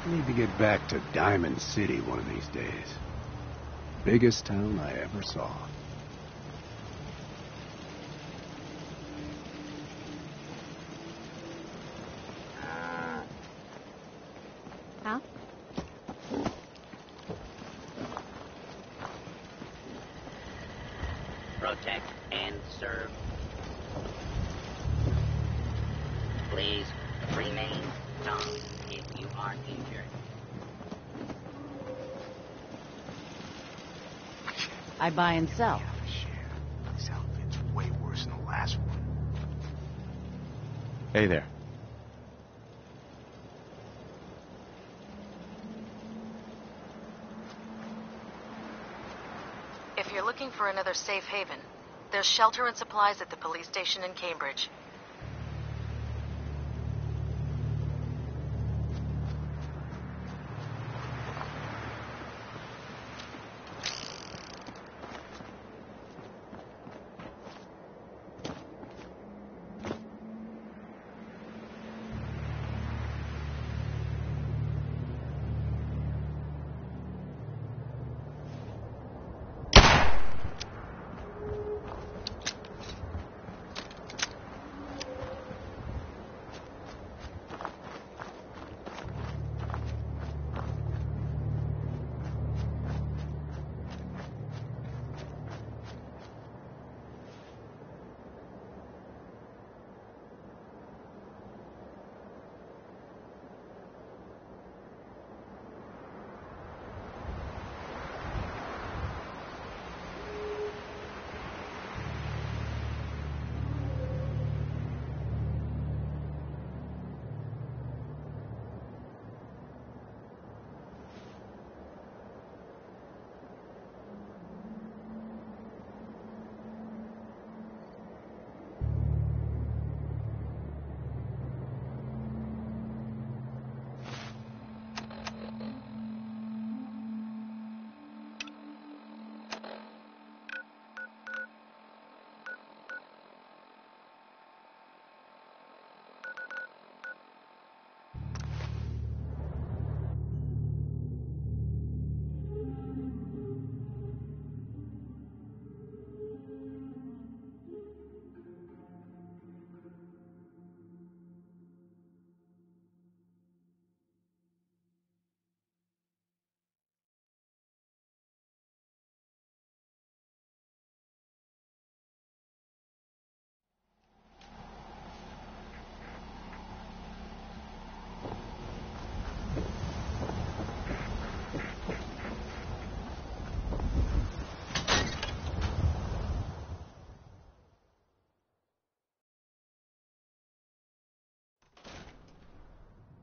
Need to get back to Diamond City one of these days. Biggest town I ever saw. Al? Protect and serve. Please remain calm if you are injured. I buy and sell. This outfit's way worse than the last one. Hey there. If you're looking for another safe haven, there's shelter and supplies at the police station in Cambridge.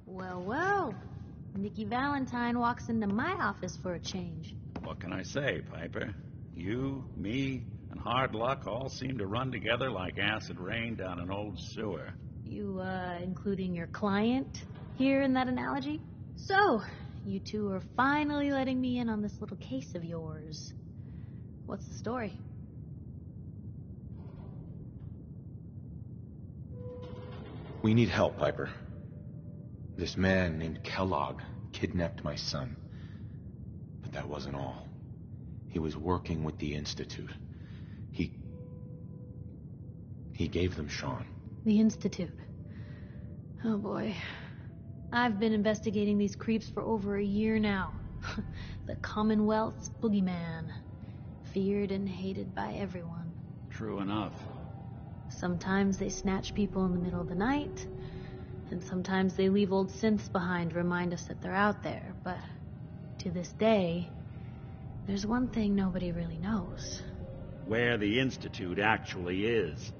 Well, well. Nikki Valentine walks into my office for a change. What can I say, Piper? You, me, and hard luck all seem to run together like acid rain down an old sewer. You, including your client here in that analogy? So, you two are finally letting me in on this little case of yours. What's the story? We need help, Piper. This man named Kellogg kidnapped my son. But that wasn't all. He was working with the Institute. He gave them Sean. The Institute. Oh boy. I've been investigating these creeps for over a year now. The Commonwealth's boogeyman. Feared and hated by everyone. True enough. Sometimes they snatch people in the middle of the night, and sometimes they leave old synths behind to remind us that they're out there. But to this day, there's one thing nobody really knows. Where the Institute actually is.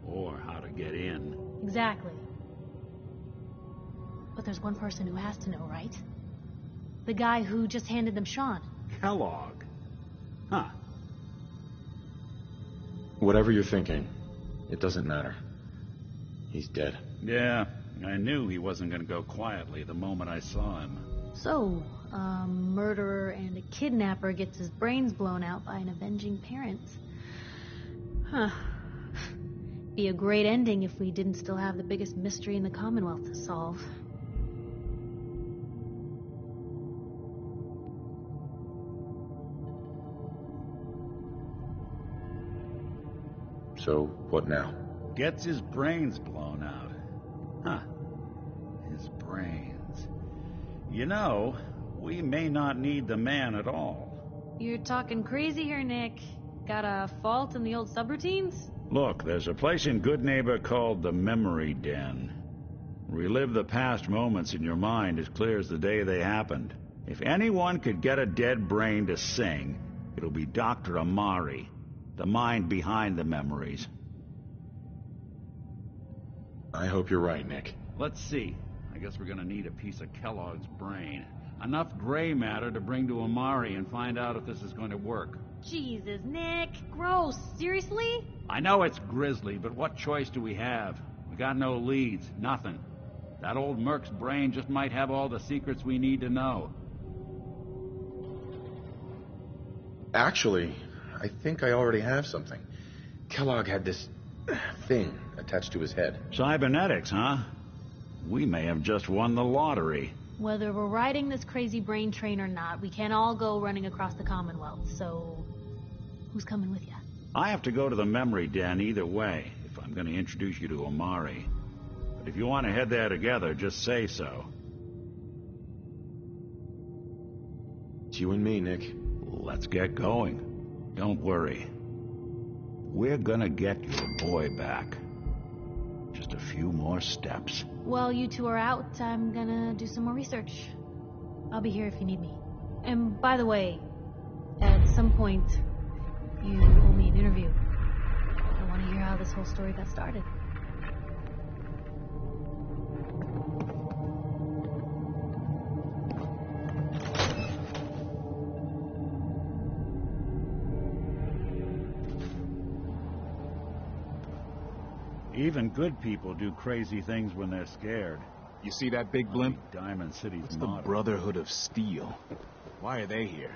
Or how to get in. Exactly. But there's one person who has to know, right? The guy who just handed them Sean. Kellogg. Huh. Whatever you're thinking, it doesn't matter. He's dead. Yeah, I knew he wasn't going to go quietly the moment I saw him. So, a murderer and a kidnapper gets his brains blown out by an avenging parent. Huh. Be a great ending if we didn't still have the biggest mystery in the Commonwealth to solve. So, what now? Gets his brains blown out. Huh. His brains. You know, we may not need the man at all. You're talking crazy here, Nick. Got a fault in the old subroutines? Look, there's a place in Good Neighbor called the Memory Den. Relive the past moments in your mind as clear as the day they happened. If anyone could get a dead brain to sing, it'll be Dr. Amari, the mind behind the memories. I hope you're right, Nick. Let's see. I guess we're gonna need a piece of Kellogg's brain. Enough gray matter to bring to Amari and find out if this is going to work. Jesus, Nick. Gross. Seriously? I know it's grisly, but what choice do we have? We got no leads, nothing. That old Merc's brain just might have all the secrets we need to know. Actually, I think I already have something. Kellogg had this thing attached to his head. Cybernetics, huh? We may have just won the lottery. Whether we're riding this crazy brain train or not, we can't all go running across the Commonwealth, so... who's coming with you? I have to go to the memory den either way, if I'm going to introduce you to Amari. But if you want to head there together, just say so. It's you and me, Nick. Let's get going. Don't worry. We're gonna get your boy back. Just a few more steps. While you two are out, I'm gonna do some more research. I'll be here if you need me. And by the way, at some point, you owe me an interview. I want to hear how this whole story got started. Even good people do crazy things when they're scared. You see that big blimp? Diamond City's It's the motto. Brotherhood of Steel. Why are they here?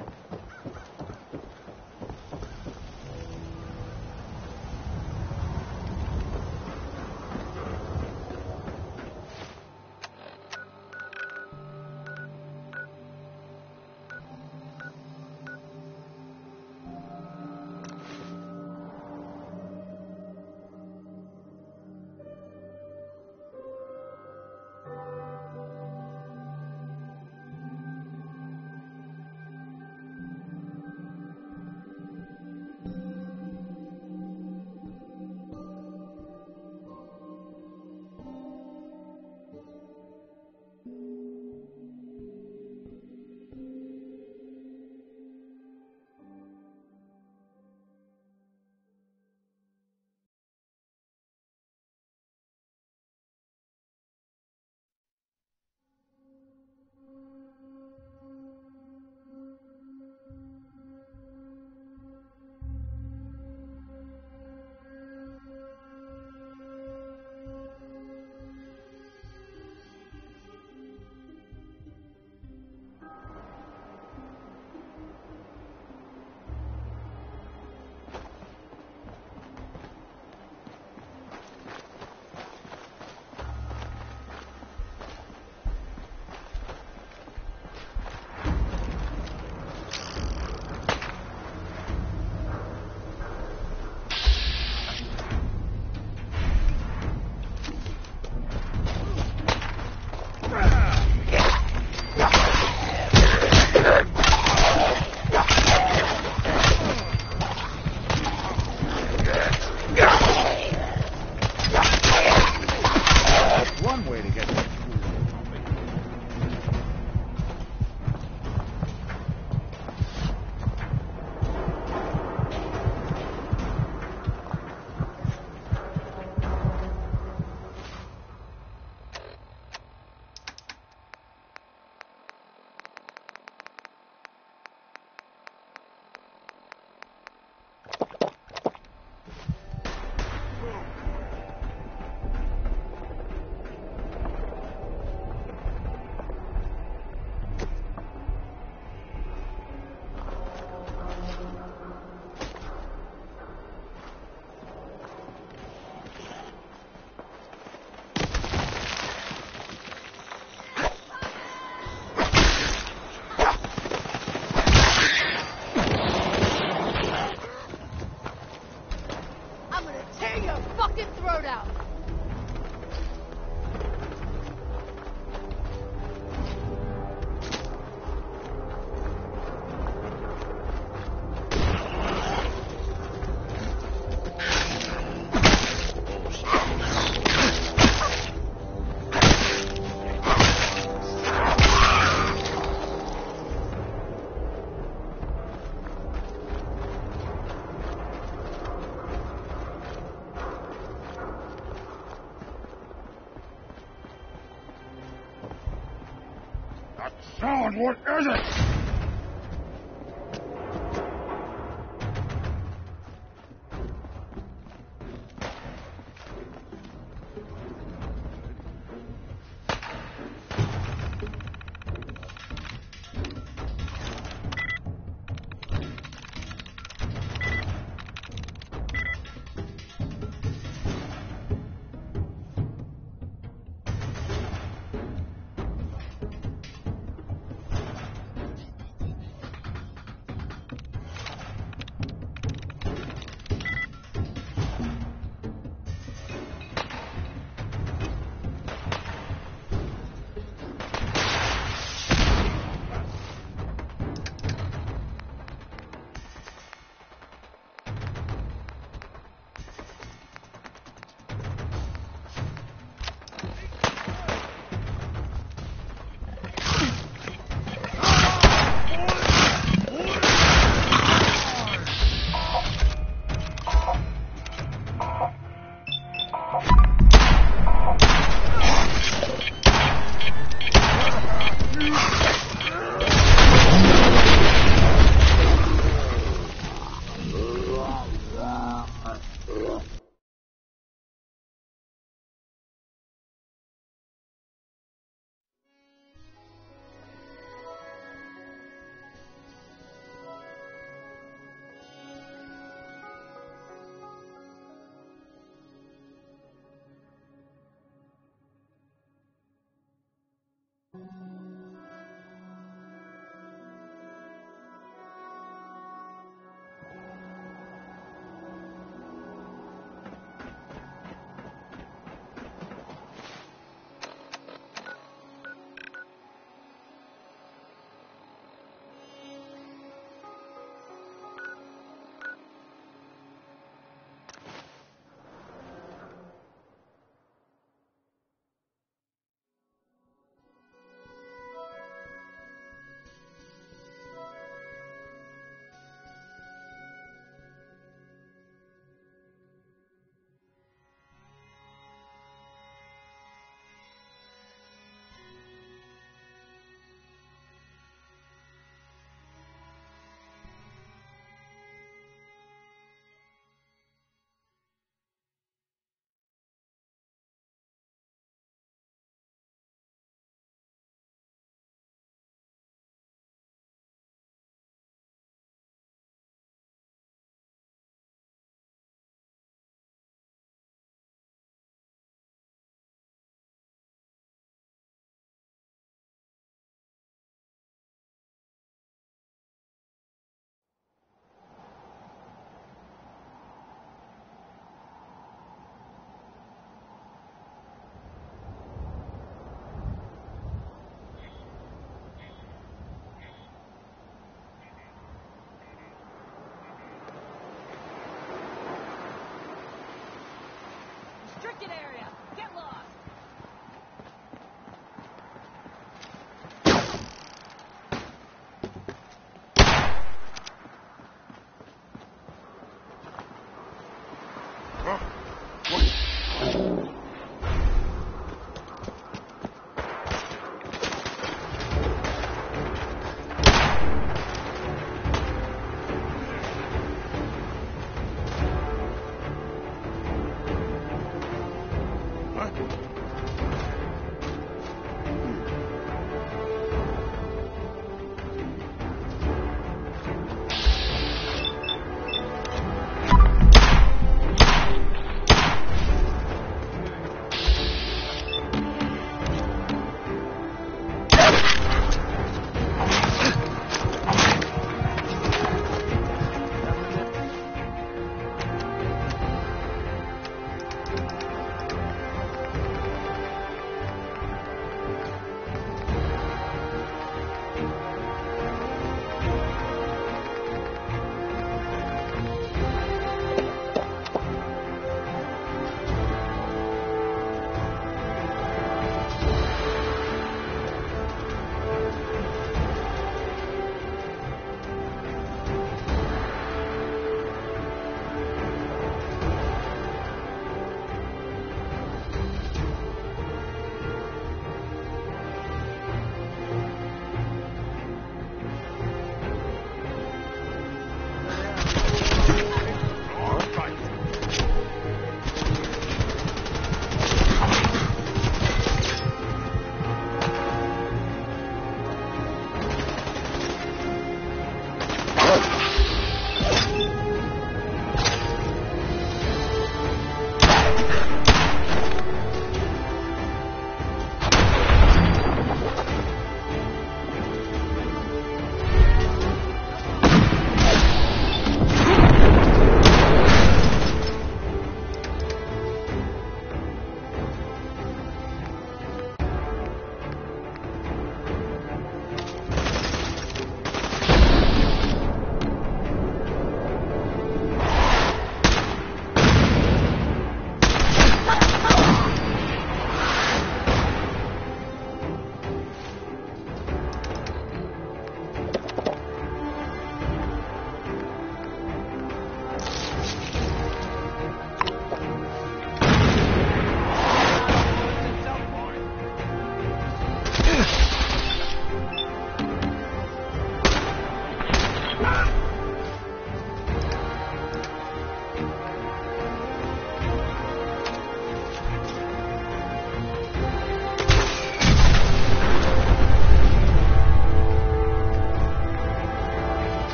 tear your fucking throat out! Sound, what is it? Restricted area. Get lost.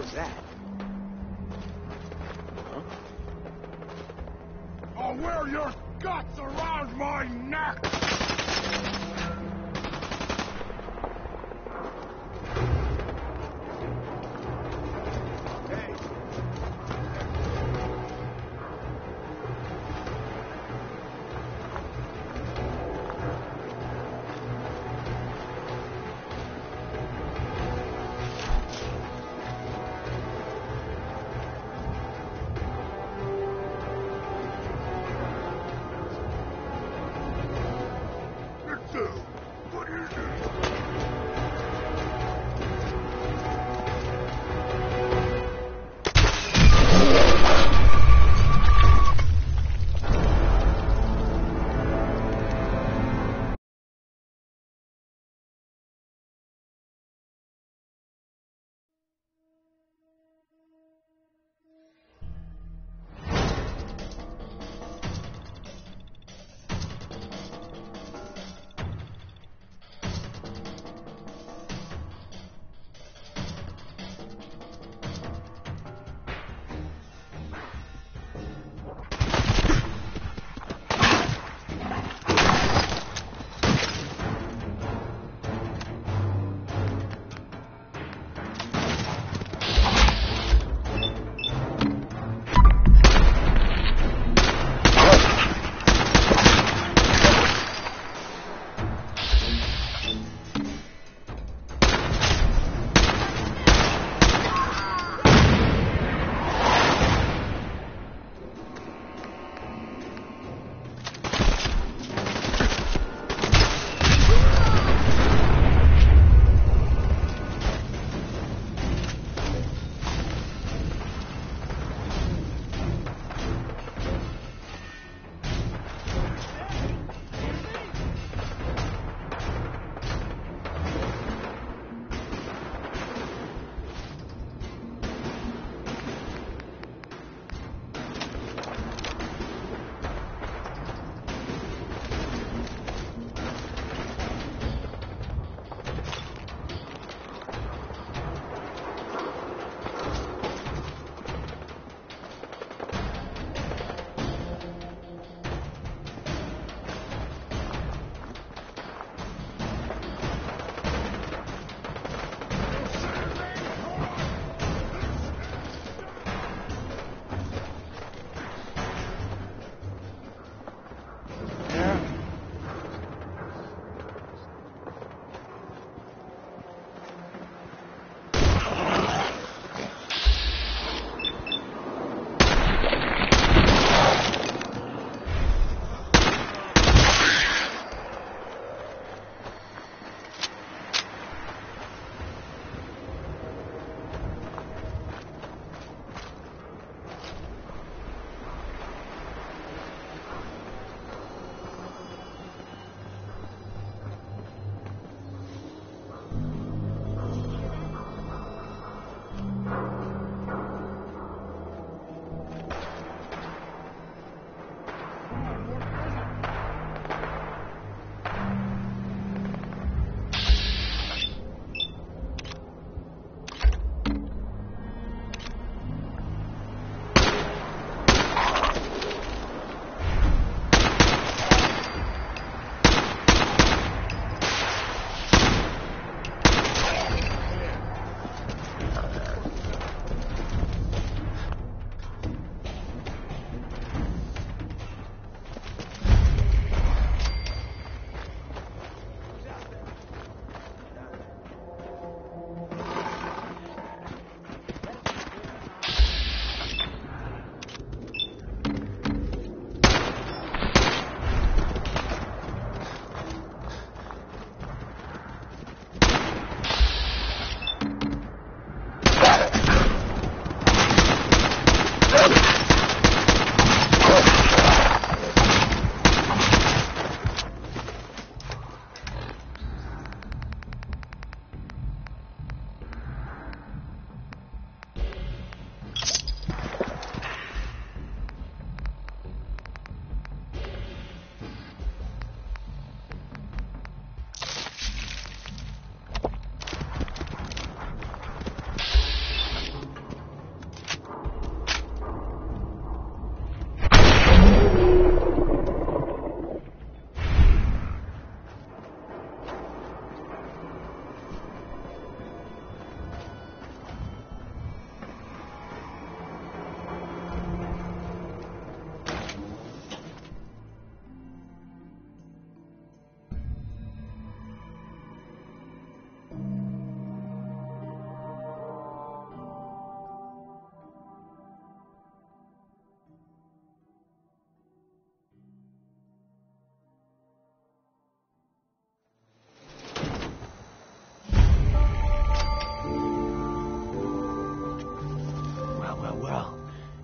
was that? Huh? I'll wear your guts around my neck!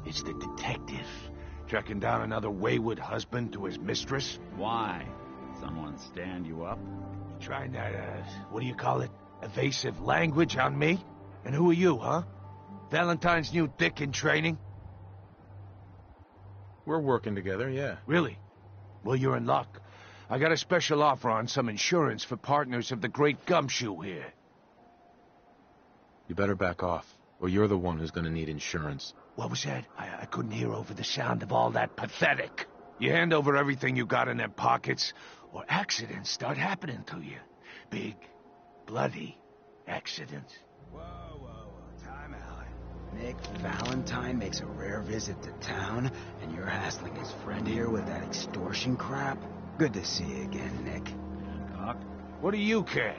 It's the detective. Tracking down another wayward husband to his mistress. Why? Someone stand you up? Trying that, what do you call it? Evasive language on me? And who are you, huh? Valentine's new dick in training? We're working together, yeah. Really? Well, you're in luck. I got a special offer on some insurance for partners of the Great Gumshoe here. You better back off, or you're the one who's gonna need insurance. What was that? I couldn't hear over the sound of all that pathetic. You hand over everything you got in them pockets, or accidents start happening to you. Big, bloody accidents. Whoa, time out. Nick Valentine makes a rare visit to town, and you're hassling his friend here with that extortion crap? Good to see you again, Nick. Hancock? What do you care?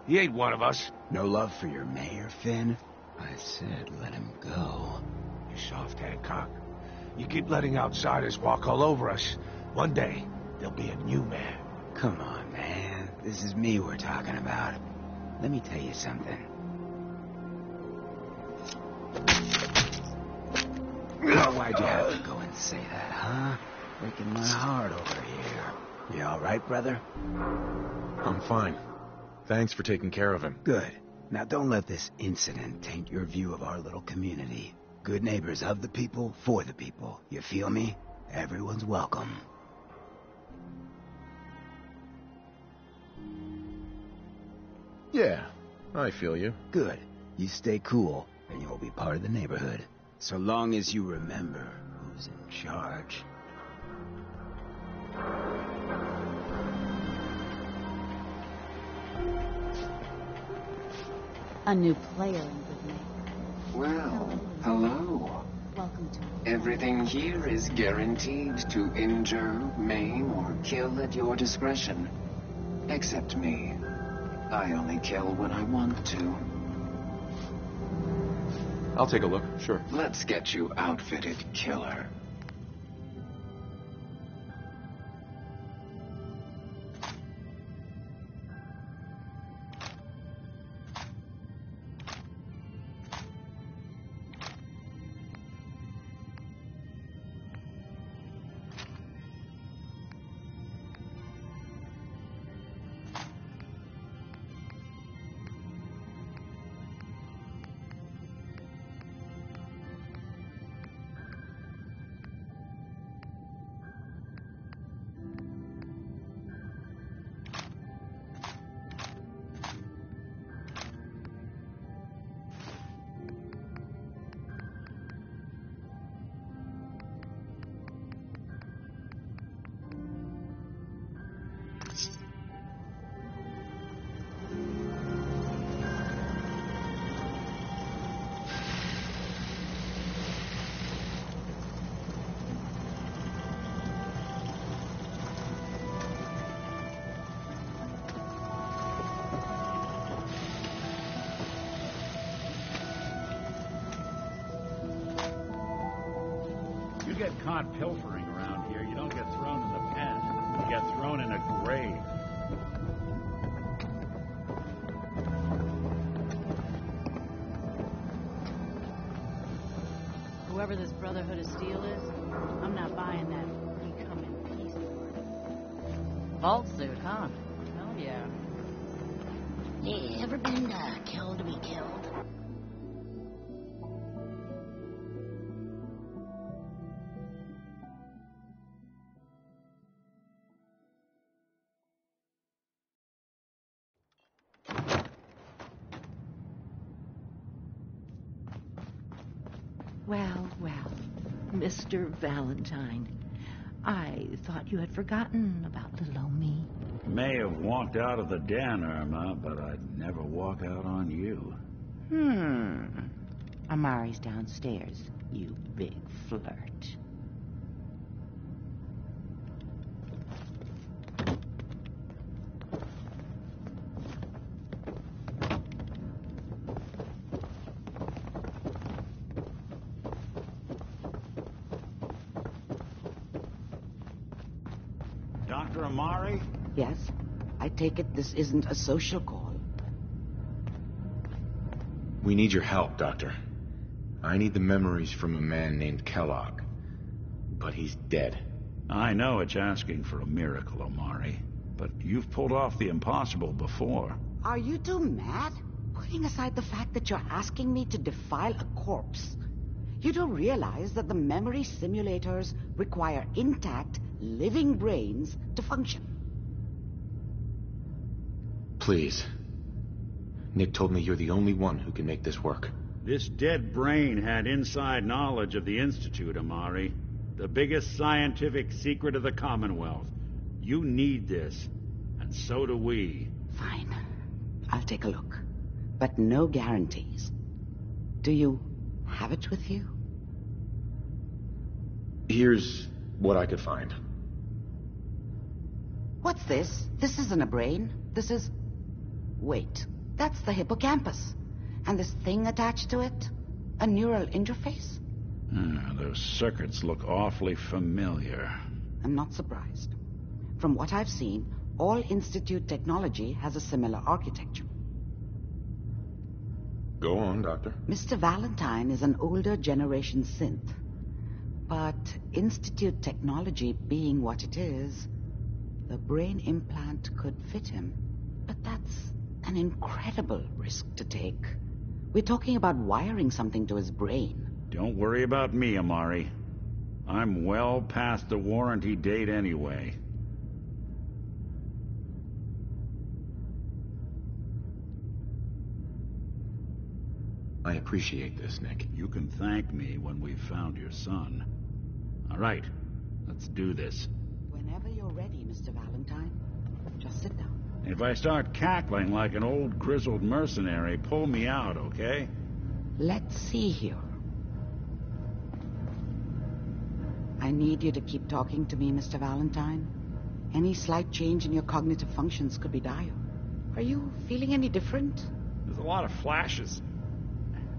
He ain't one of us. No love for your mayor, Finn? I said let him go. You soft, Hancock. You keep letting outsiders walk all over us. One day, there'll be a new mayor. Come on, man. This is me we're talking about. Let me tell you something. Why'd you have to go and say that, huh? Breaking my heart over here. You all right, brother? I'm fine. Thanks for taking care of him. Good. Now don't let this incident taint your view of our little community. Good neighbors of the people, for the people. You feel me? Everyone's welcome. Yeah, I feel you. Good. You stay cool, and you'll be part of the neighborhood. So long as you remember who's in charge. A new player in Good Neighbor. Well, hello. Welcome to Everything here is guaranteed to injure, maim, or kill at your discretion. Except me. I only kill when I want to. I'll take a look, sure. Let's get you outfitted, killer. You get caught pilfering around here, you don't get thrown in the pen. You get thrown in a grave. whoever this Brotherhood of Steel is. I'm not buying that. We come in peace. Vault suit, huh? Hell yeah. You ever been killed to be killed? Well, well, Mr. Valentine. I thought you had forgotten about little old me. May have walked out of the den, Irma, but I'd never walk out on you. Amari's downstairs, you big flirt. Dr. Amari? Yes? I take it this isn't a social call. We need your help, Doctor. I need the memories from a man named Kellogg. But he's dead. I know it's asking for a miracle, Omari. But you've pulled off the impossible before. Are you two mad? Putting aside the fact that you're asking me to defile a corpse, you don't realize that the memory simulators require intact, living brains to function. Please. Nick told me you're the only one who can make this work. This dead brain had inside knowledge of the Institute, Omari. The biggest scientific secret of the Commonwealth. You need this, and so do we. Fine. I'll take a look. But no guarantees. Do you have it with you? Here's what I could find. What's this? This isn't a brain. This is... Wait. That's the hippocampus. And this thing attached to it? A neural interface? Those circuits look awfully familiar. I'm not surprised. From what I've seen, all Institute technology has a similar architecture. Go on, Doctor. Mr. Valentine is an older generation synth. But Institute technology being what it is, the brain implant could fit him. But that's an incredible risk to take. We're talking about wiring something to his brain. Don't worry about me, Omari. I'm well past the warranty date anyway. I appreciate this, Nick. You can thank me when we've found your son. All right, let's do this. Whenever you're ready, Mr. Valentine. Just sit down. If I start cackling like an old grizzled mercenary, pull me out, okay? Let's see here. I need you to keep talking to me, Mr. Valentine. Any slight change in your cognitive functions could be dire. Are you feeling any different? There's a lot of flashes.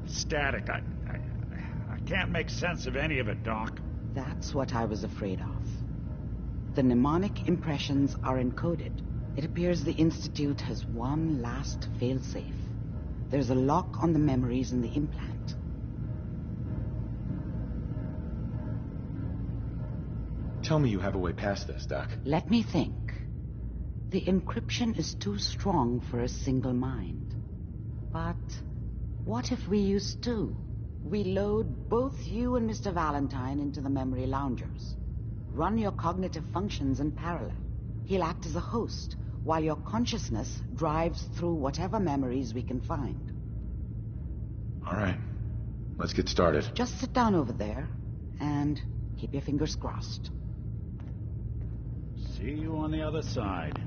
Static. I can't make sense of any of it, Doc. That's what I was afraid of. The mnemonic impressions are encoded. It appears the Institute has one last failsafe. There's a lock on the memories in the implant. Tell me you have a way past this, Doc. Let me think. The encryption is too strong for a single mind. But what if we use two? We load both you and Mr. Valentine into the memory loungers. Run your cognitive functions in parallel. He'll act as a host, while your consciousness drives through whatever memories we can find. All right. Let's get started. Just sit down over there, and keep your fingers crossed. See you on the other side.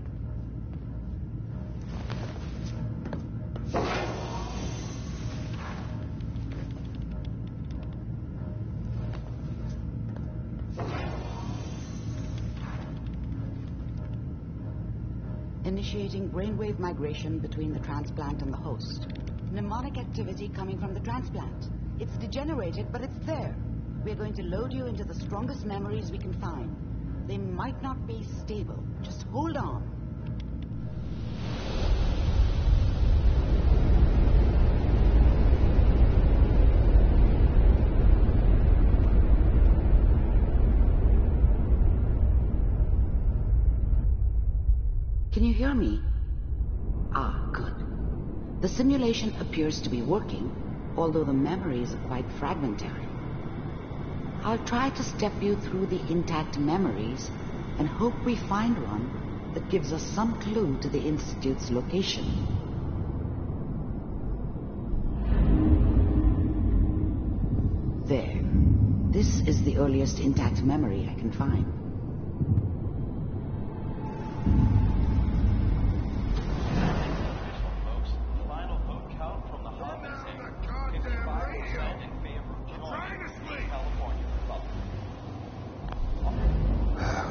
Initiating brainwave migration between the transplant and the host. Mnemonic activity coming from the transplant. It's degenerated, but it's there. We're going to load you into the strongest memories we can find. They might not be stable. Just hold on. Can you hear me? Ah, good. The simulation appears to be working, although the memories are quite fragmentary. I'll try to step you through the intact memories and hope we find one that gives us some clue to the Institute's location. There. This is the earliest intact memory I can find.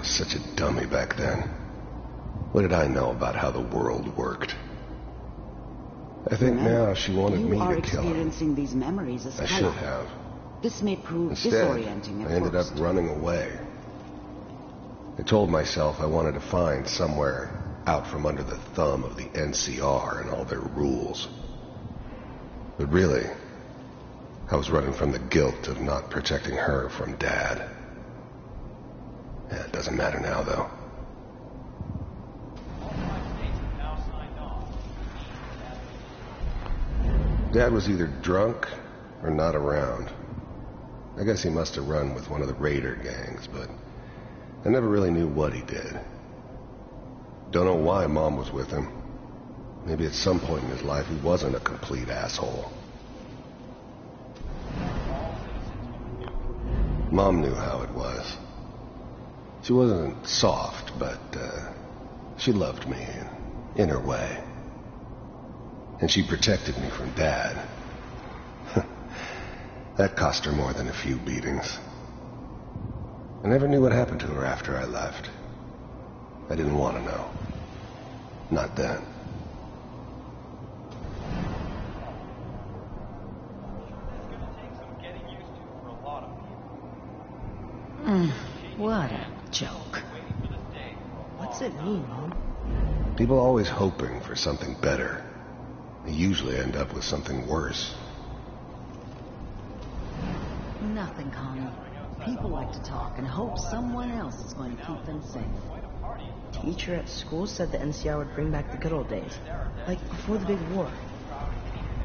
Such a dummy back then. What did I know about how the world worked? I think now she wanted me to kill her. You are experiencing these memories as I should have. This may prove Instead, disorienting at I ended up first. running away. I told myself I wanted to find somewhere out from under the thumb of the NCR and all their rules. But really, I was running from the guilt of not protecting her from Dad. Yeah, it doesn't matter now, though. Dad was either drunk or not around. I guess he must have run with one of the raider gangs, but I never really knew what he did. Don't know why Mom was with him. Maybe at some point in his life he wasn't a complete asshole. Mom knew how it was. She wasn't soft, but she loved me in her way. And she protected me from Dad. That cost her more than a few beatings. I never knew what happened to her after I left. I didn't want to know. Not then. What a joke. What's it mean, Mom? People are always hoping for something better. They usually end up with something worse. Nothing, Connie. People like to talk and hope someone else is going to keep them safe. Teacher at school said the NCR would bring back the good old days. Like before the big war.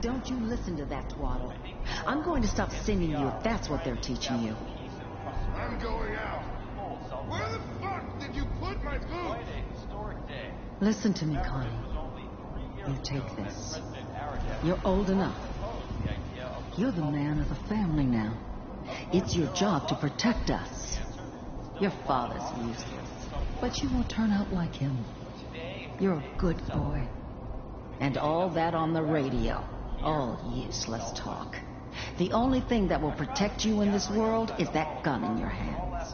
Don't you listen to that twaddle. I'm going to stop singing you if that's what they're teaching you. I'm going out. Where the fuck did you put my food? Listen to me, Connie. You take this. You're old enough. You're the man of the family now. It's your job to protect us. Your father's useless, but you won't turn out like him. You're a good boy. And all that on the radio. All useless talk. The only thing that will protect you in this world is that gun in your hands.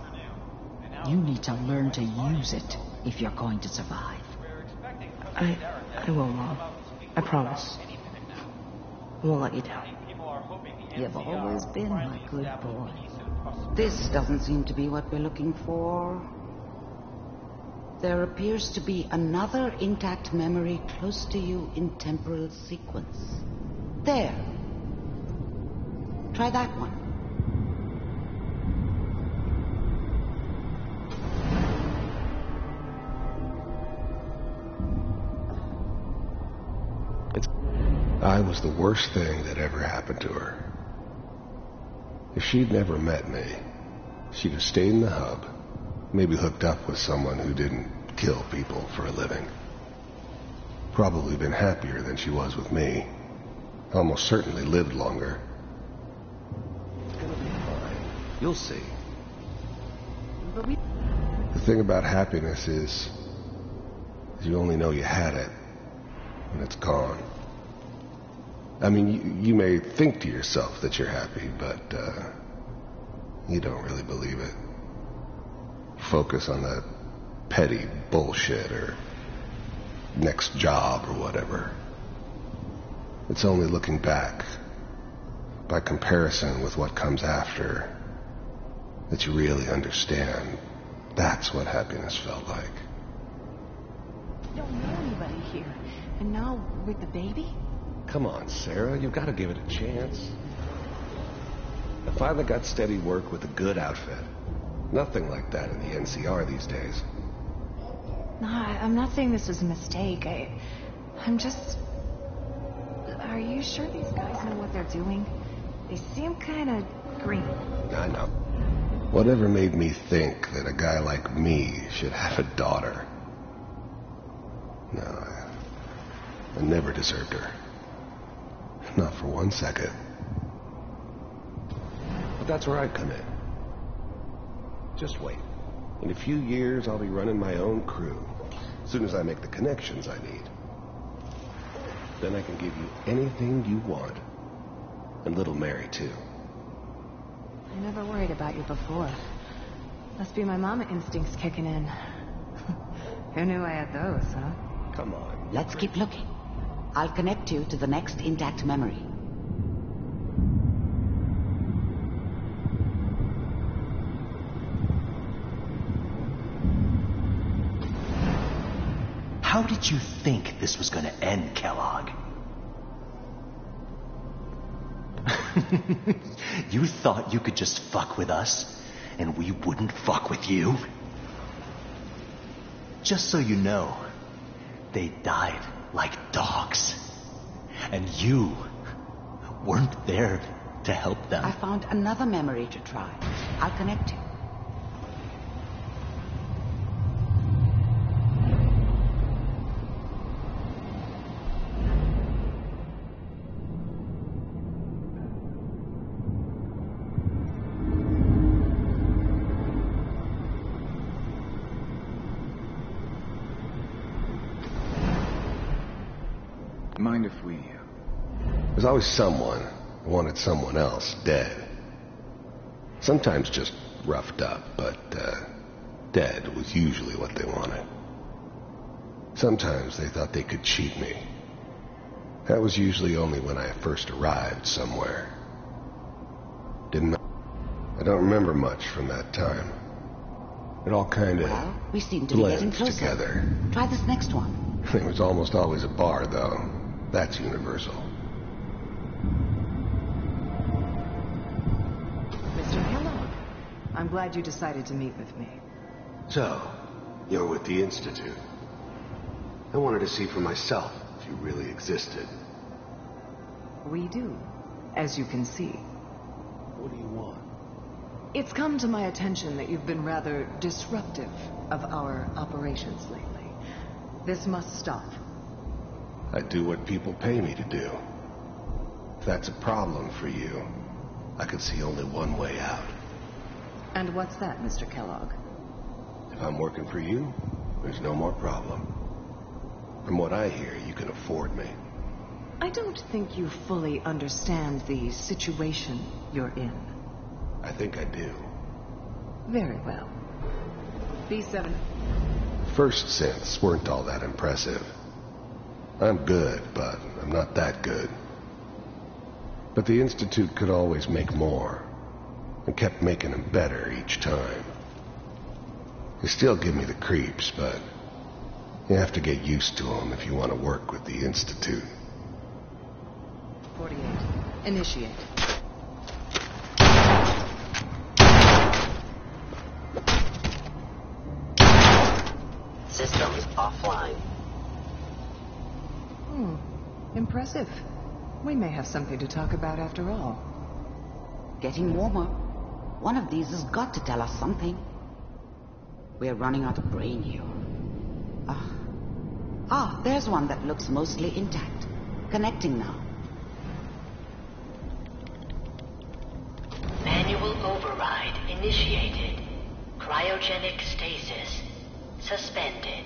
You need to learn to use it if you're going to survive. I will, Mom. I promise. I won't let you down. You've always been my good boy. This doesn't seem to be what we're looking for. There appears to be another intact memory close to you in temporal sequence. There. Try that one. I was the worst thing that ever happened to her. If she'd never met me, she'd have stayed in the hub, maybe hooked up with someone who didn't kill people for a living. Probably been happier than she was with me. Almost certainly lived longer. It's gonna be fine. You'll see. The thing about happiness is you only know you had it when it's gone. I mean, you may think to yourself that you're happy, but you don't really believe it. Focus on that petty bullshit or next job or whatever. It's only looking back, by comparison with what comes after, that you really understand that's what happiness felt like. I don't know anybody here. And now, with the baby? Come on, Sarah, you've got to give it a chance. I finally got steady work with a good outfit. Nothing like that in the NCR these days. No, I'm not saying this was a mistake. I'm just... Are you sure these guys know what they're doing? They seem kind of green. I know. Whatever made me think that a guy like me should have a daughter? No, I never deserved her. Not for 1 second. But that's where I come in. Just wait. In a few years, I'll be running my own crew. As soon as I make the connections I need. Then I can give you anything you want. And little Mary, too. I never worried about you before. Must be my mama instincts kicking in. Who knew I had those, huh? Come on. Let's keep looking. I'll connect you to the next intact memory. How did you think this was going to end, Kellogg? You thought you could just fuck with us, and we wouldn't fuck with you? Just so you know, they died like dogs. And you weren't there to help them. I found another memory to try. I'll connect you. Mind if we... There's always someone who wanted someone else dead. Sometimes just roughed up, but dead was usually what they wanted. Sometimes they thought they could cheat me. That was usually only when I first arrived somewhere. I don't remember much from that time. It all kind of we seem to be getting blends closer. together. Try this next one. It was almost always a bar, though. That's universal. Mr. Kellogg, I'm glad you decided to meet with me. So, you're with the Institute. I wanted to see for myself if you really existed. We do, as you can see. What do you want? It's come to my attention that you've been rather disruptive of our operations lately. This must stop. I do what people pay me to do. If that's a problem for you, I could see only one way out. And what's that, Mr. Kellogg? If I'm working for you, there's no more problem. From what I hear, you can afford me. I don't think you fully understand the situation you're in. I think I do. Very well. B7. First synths weren't all that impressive. I'm good, but I'm not that good. But the Institute could always make more, and kept making them better each time. They still give me the creeps, but you have to get used to them if you want to work with the Institute. 48. Initiate. Systems offline. Impressive. We may have something to talk about after all. Getting warmer. One of these has got to tell us something. We're running out of brain here. There's one that looks mostly intact. Connecting now. Manual override initiated. Cryogenic stasis suspended.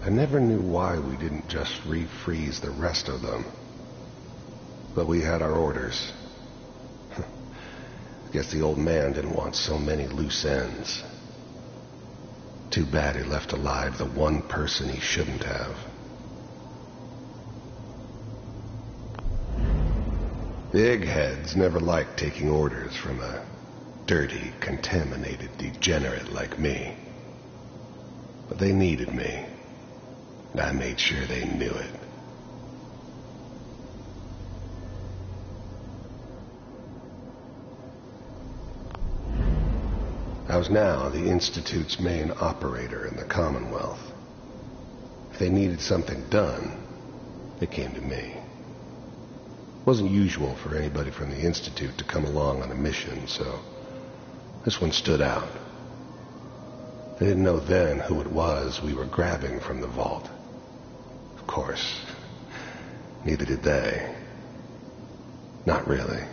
I never knew why we didn't just refreeze the rest of them. But we had our orders. Guess the old man didn't want so many loose ends. Too bad he left alive the one person he shouldn't have. The eggheads never liked taking orders from a dirty, contaminated degenerate like me. But they needed me. And I made sure they knew it. I was now the Institute's main operator in the Commonwealth. If they needed something done, they came to me. It wasn't usual for anybody from the Institute to come along on a mission, so this one stood out. They didn't know then who it was we were grabbing from the vault. Of course, neither did they. Not really.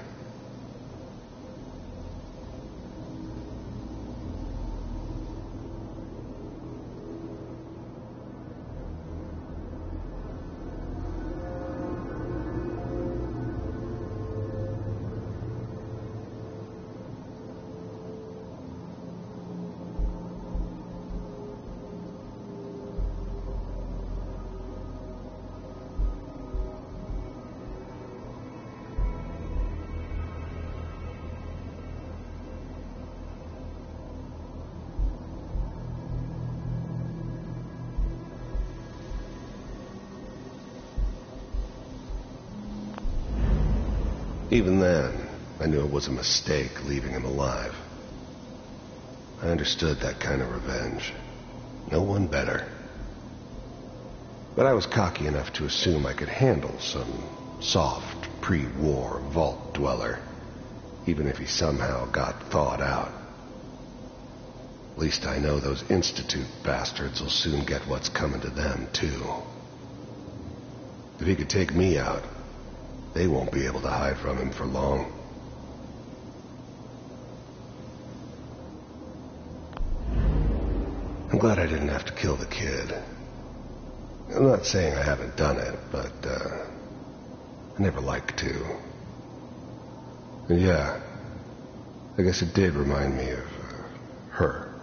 Even then, I knew it was a mistake leaving him alive. I understood that kind of revenge. No one better. But I was cocky enough to assume I could handle some soft, pre-war vault dweller, even if he somehow got thawed out. At least I know those Institute bastards will soon get what's coming to them, too. If he could take me out, they won't be able to hide from him for long. I'm glad I didn't have to kill the kid. I'm not saying I haven't done it, but, I never liked to. And yeah, I guess it did remind me of, her.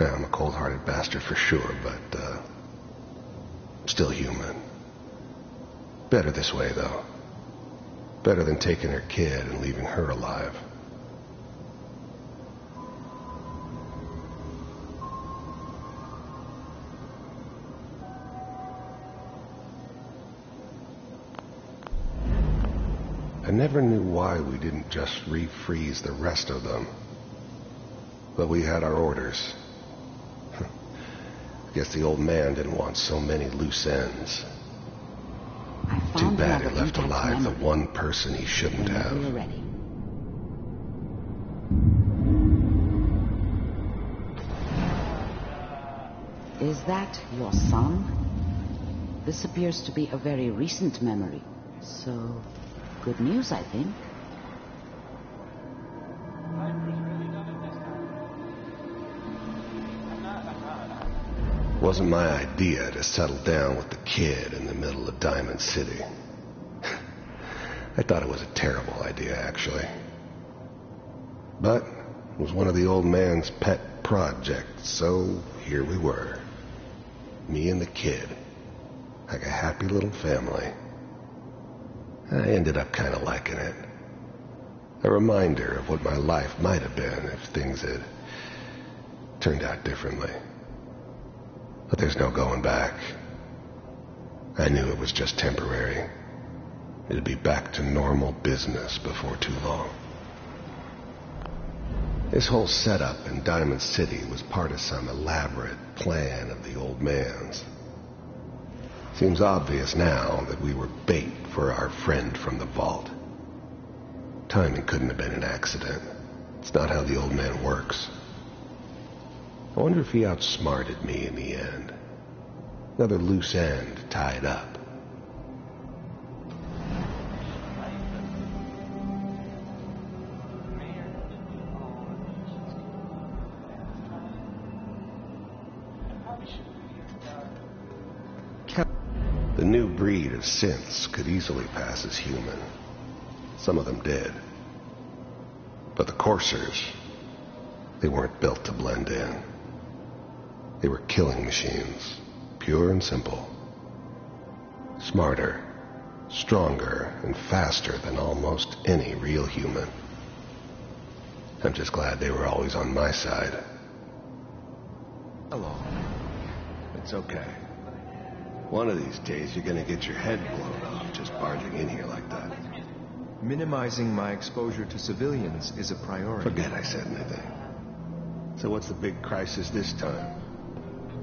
Yeah, I'm a cold-hearted bastard for sure, but, still human. Better this way, though. Better than taking her kid and leaving her alive. I never knew why we didn't just refreeze the rest of them. But we had our orders. I guess the old man didn't want so many loose ends. Too bad he left alive the one person he shouldn't have. Is that your son? This appears to be a very recent memory. So, good news, I think. Wasn't my idea to settle down with the kid in the middle of Diamond City. I thought it was a terrible idea, actually. But it was one of the old man's pet projects, so here we were. Me and the kid. Like a happy little family. I ended up kind of liking it. A reminder of what my life might have been if things had turned out differently. But there's no going back. I knew it was just temporary. It'd be back to normal business before too long. This whole setup in Diamond City was part of some elaborate plan of the old man's. Seems obvious now that we were bait for our friend from the vault. Timing couldn't have been an accident. It's not how the old man works. I wonder if he outsmarted me in the end. Another loose end tied up. The new breed of synths could easily pass as human. Some of them did. But the coursers, they weren't built to blend in. They were killing machines, pure and simple. Smarter, stronger, and faster than almost any real human. I'm just glad they were always on my side. Hello. It's okay. One of these days you're gonna get your head blown off just barging in here like that. Minimizing my exposure to civilians is a priority. Forget I said anything. So what's the big crisis this time?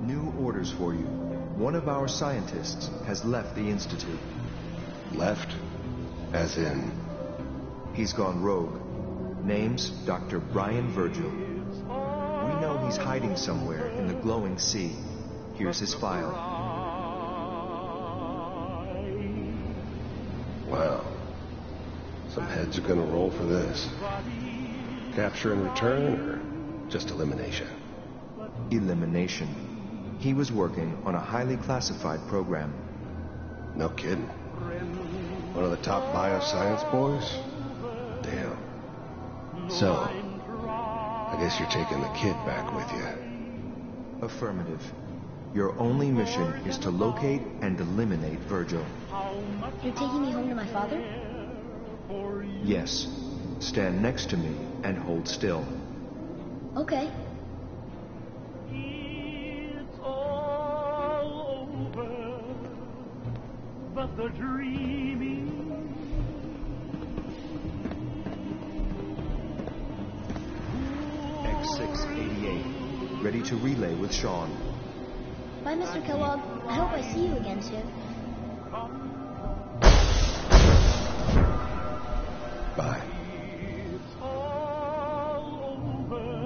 New orders for you. One of our scientists has left the Institute. Left? As in? He's gone rogue. Name's Dr. Brian Virgil. We know he's hiding somewhere in the glowing sea. Here's his file. Wow. Some heads are gonna roll for this. Capture and return, or just elimination? Elimination. He was working on a highly classified program. No kidding. One of the top bioscience boys? Damn. So, I guess you're taking the kid back with you. Affirmative. Your only mission is to locate and eliminate Virgil. You're taking me home to my father? Yes. Stand next to me and hold still. Okay. But the dreaming ready to relay with Sean. Bye, Mr. Kellogg. I hope I see you again soon. Bye.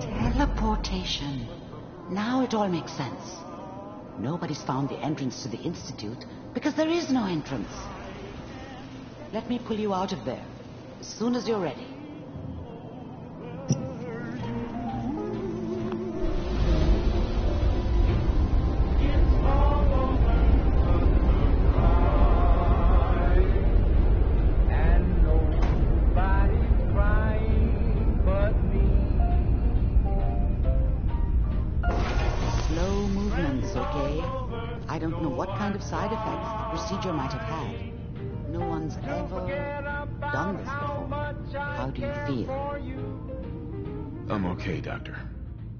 Teleportation. Now it all makes sense. Nobody's found the entrance to the Institute because there is no entrance. Let me pull you out of there as soon as you're ready. Slow movements, okay? I don't know what kind of side effects the procedure might have had. No one's ever done this before. How do you feel? I'm okay, Doctor.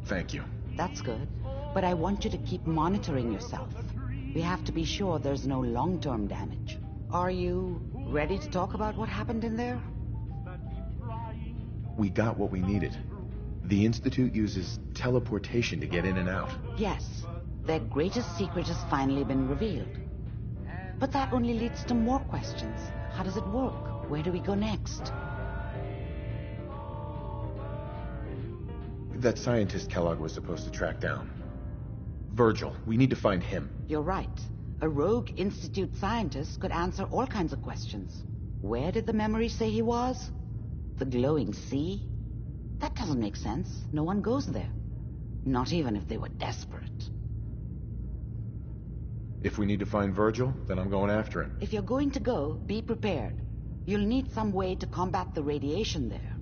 Thank you. That's good. But I want you to keep monitoring yourself. We have to be sure there's no long-term damage. Are you ready to talk about what happened in there? We got what we needed. The Institute uses teleportation to get in and out. Yes. Their greatest secret has finally been revealed. But that only leads to more questions. How does it work? Where do we go next? That scientist Kellogg was supposed to track down. Virgil, we need to find him. You're right. A rogue Institute scientist could answer all kinds of questions. Where did the memory say he was? The glowing sea? That doesn't make sense. No one goes there. Not even if they were desperate. If we need to find Virgil, then I'm going after him. If you're going to go, be prepared. You'll need some way to combat the radiation there.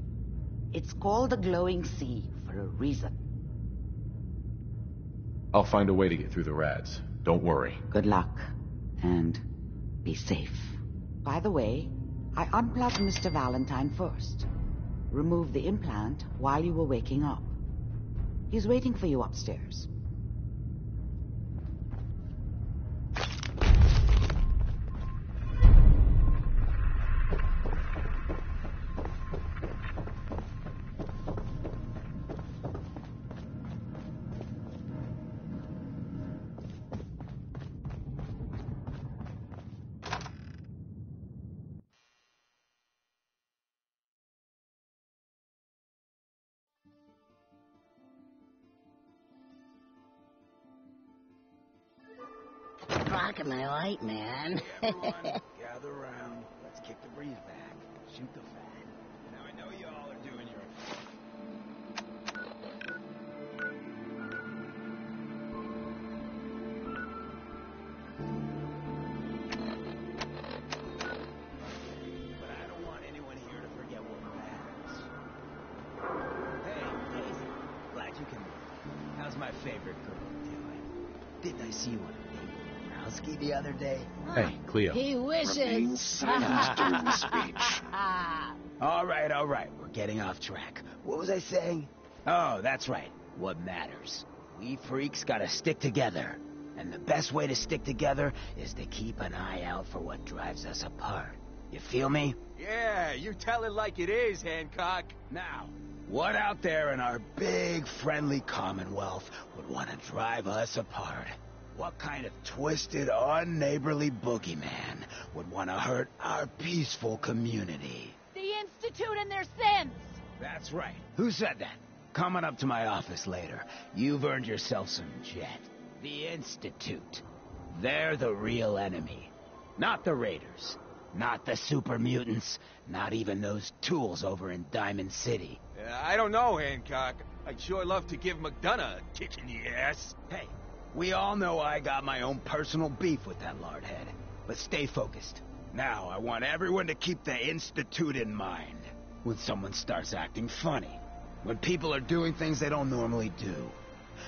It's called the glowing sea for a reason. I'll find a way to get through the rads. Don't worry. Good luck. And be safe. By the way, I unplugged Mr. Valentine first. Removed the implant while you were waking up. He's waiting for you upstairs. Rocking my light, man. Everyone, gather around. Let's kick the breeze back. Shoot the fan. Now I know you all are doing your... But I don't want anyone here to forget what matters. Hey, Daisy. Glad you can... How's my favorite girl doing? Didn't I see you on a date? Ski the other day. Hey, Cleo. He wishes. All right. We're getting off track. What was I saying? Oh, that's right. What matters. We freaks gotta stick together. And the best way to stick together is to keep an eye out for what drives us apart. You feel me? Yeah, you tell it like it is, Hancock. Now, what out there in our big, friendly Commonwealth would want to drive us apart? What kind of twisted, unneighborly boogeyman would want to hurt our peaceful community? The Institute and their sins! That's right. Who said that? Coming up to my office later. You've earned yourself some jet. The Institute. They're the real enemy. Not the Raiders. Not the super mutants. Not even those tools over in Diamond City. I don't know, Hancock. I'd sure love to give McDonough a kick in the ass. Hey. We all know I got my own personal beef with that lardhead. But stay focused. Now, I want everyone to keep the Institute in mind. When someone starts acting funny. When people are doing things they don't normally do.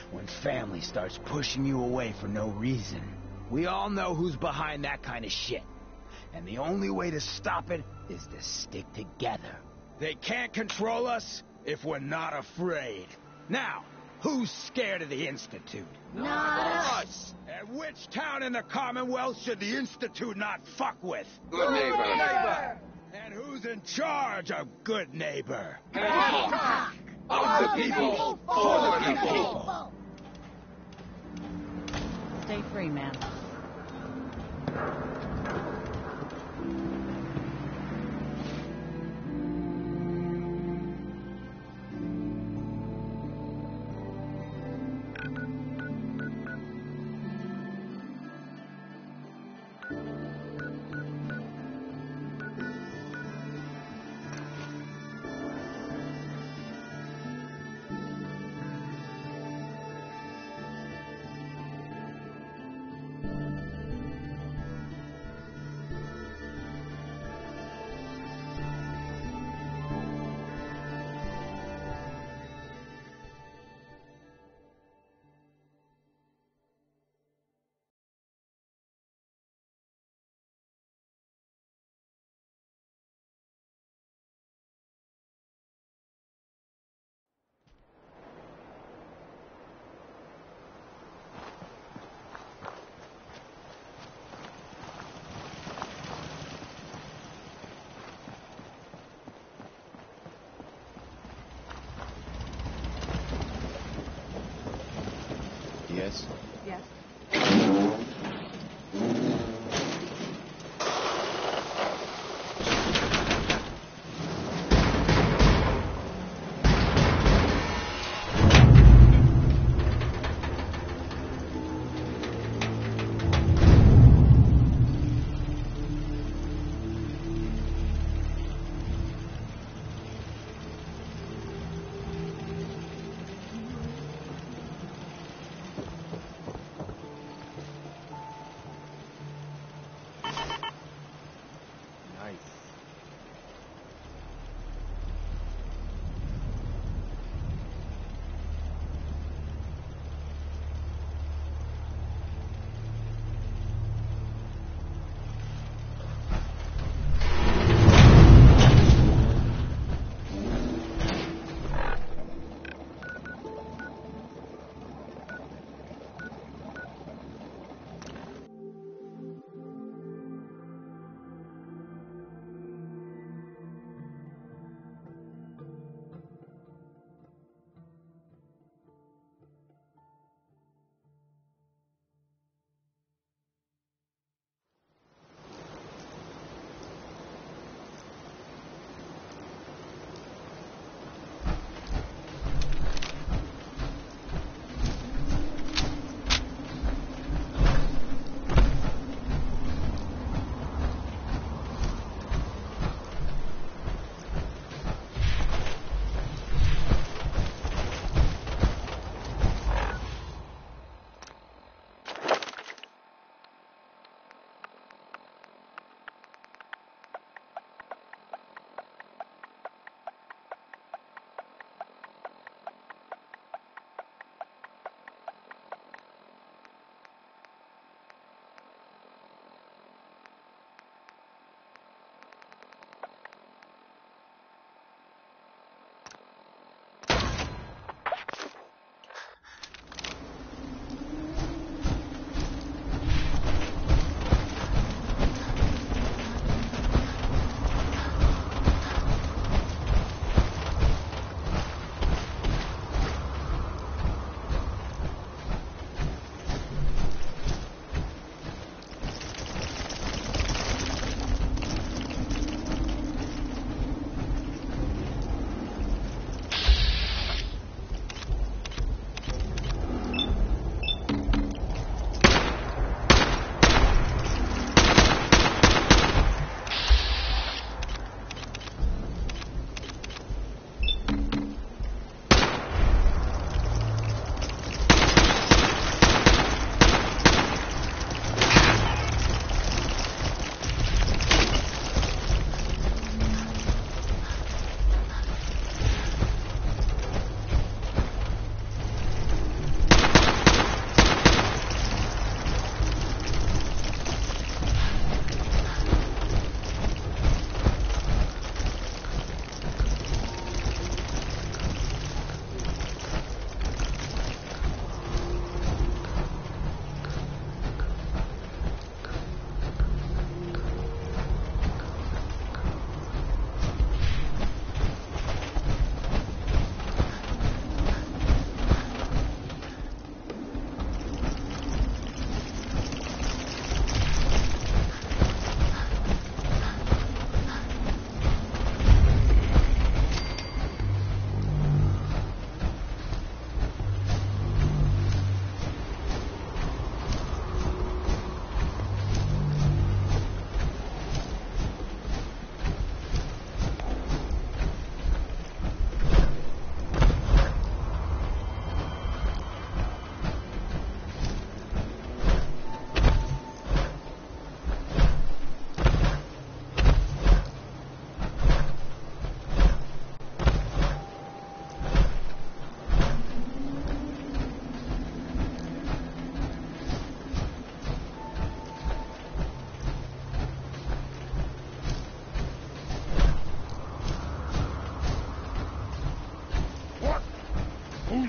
When family starts pushing you away for no reason. We all know who's behind that kind of shit. And the only way to stop it is to stick together. They can't control us if we're not afraid. Now, who's scared of the Institute? Not us! And which town in the Commonwealth should the Institute not fuck with? Good neighbor. And who's in charge of good neighbor? Hancock. Of the people, for the people. Stay free, man.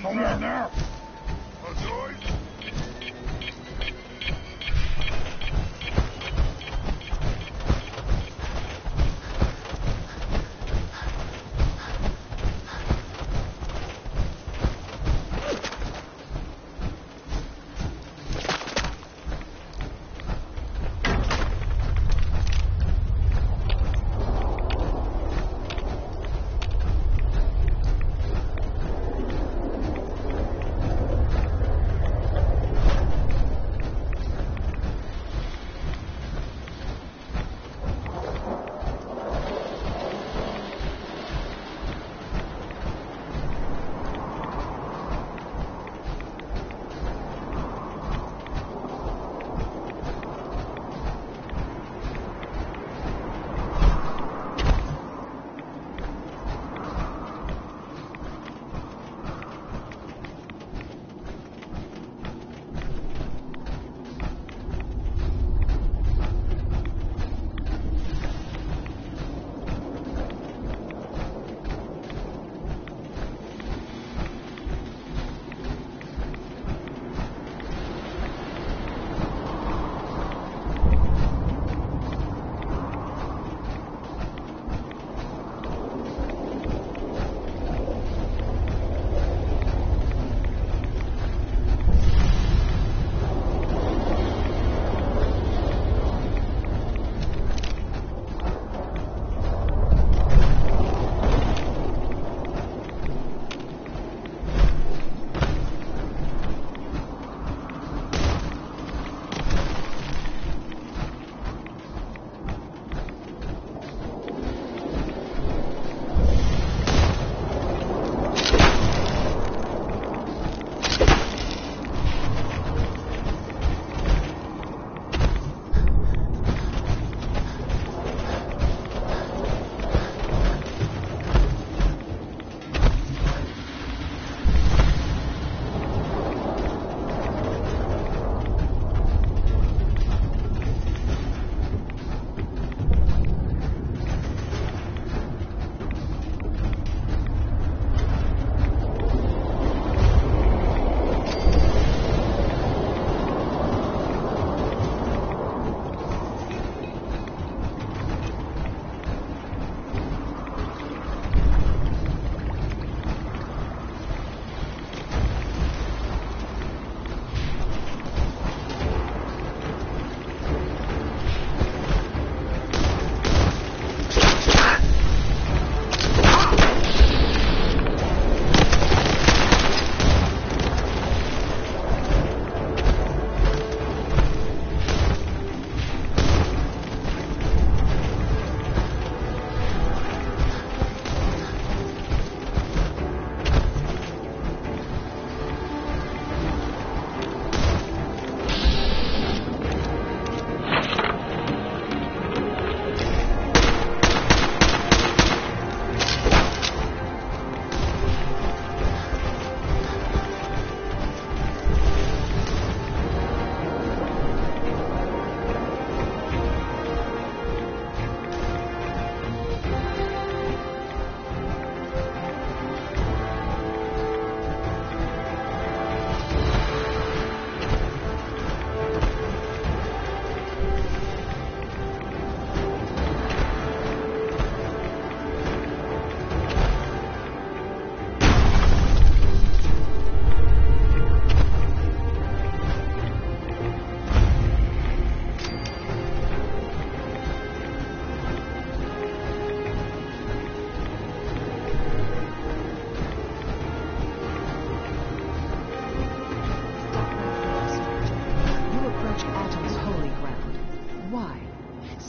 Somewhere now. Azoid?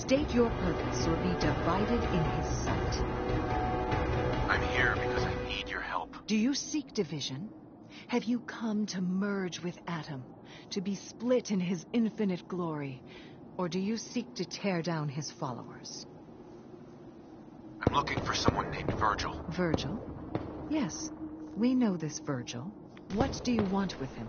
State your purpose or be divided in his sight. I'm here because I need your help. Do you seek division? Have you come to merge with Atom, to be split in his infinite glory? Or do you seek to tear down his followers? I'm looking for someone named Virgil. Virgil? Yes, we know this Virgil. What do you want with him?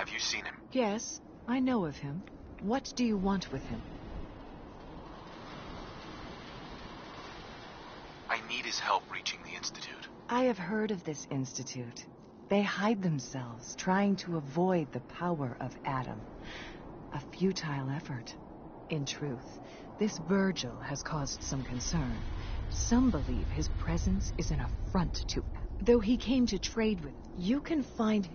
Have you seen him? Yes, I know of him. What do you want with him? I need his help reaching the Institute. I have heard of this institute. They hide themselves, trying to avoid the power of Adam. A futile effort. In truth, this Virgil has caused some concern. Some believe his presence is an affront to... Though he came to trade with... You can find...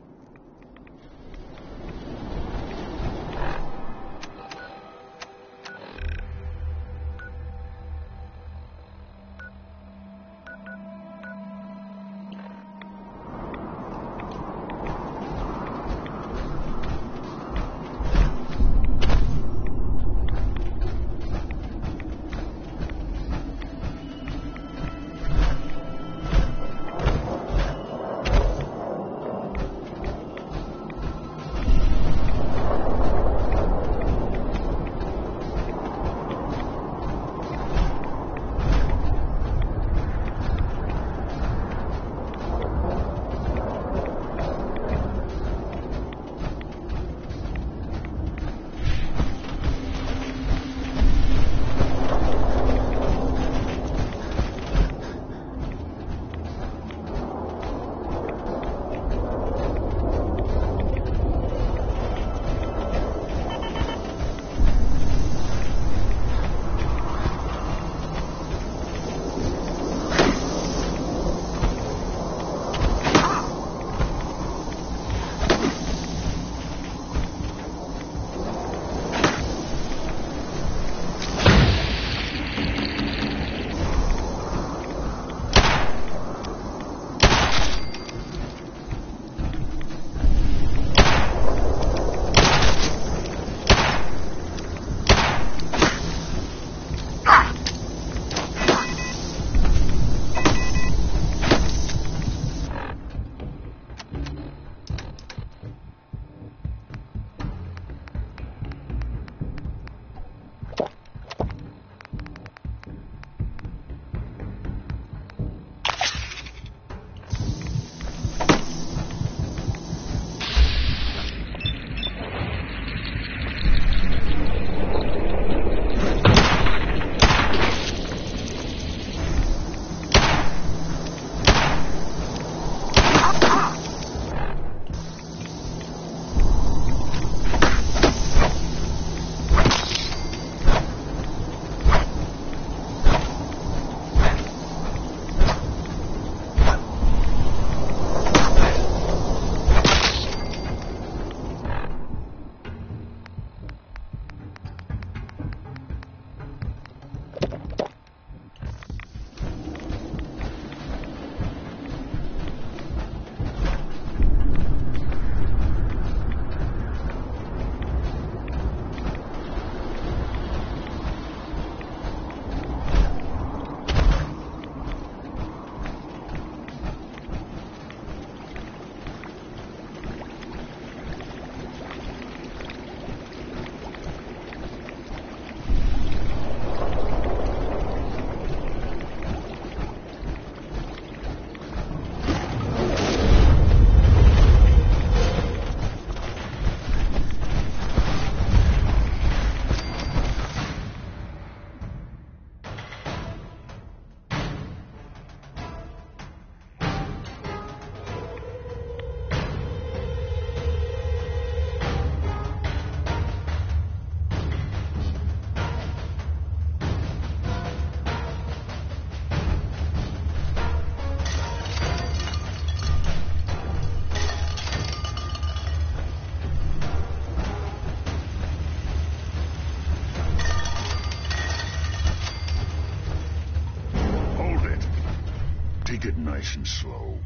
Take it nice and slow.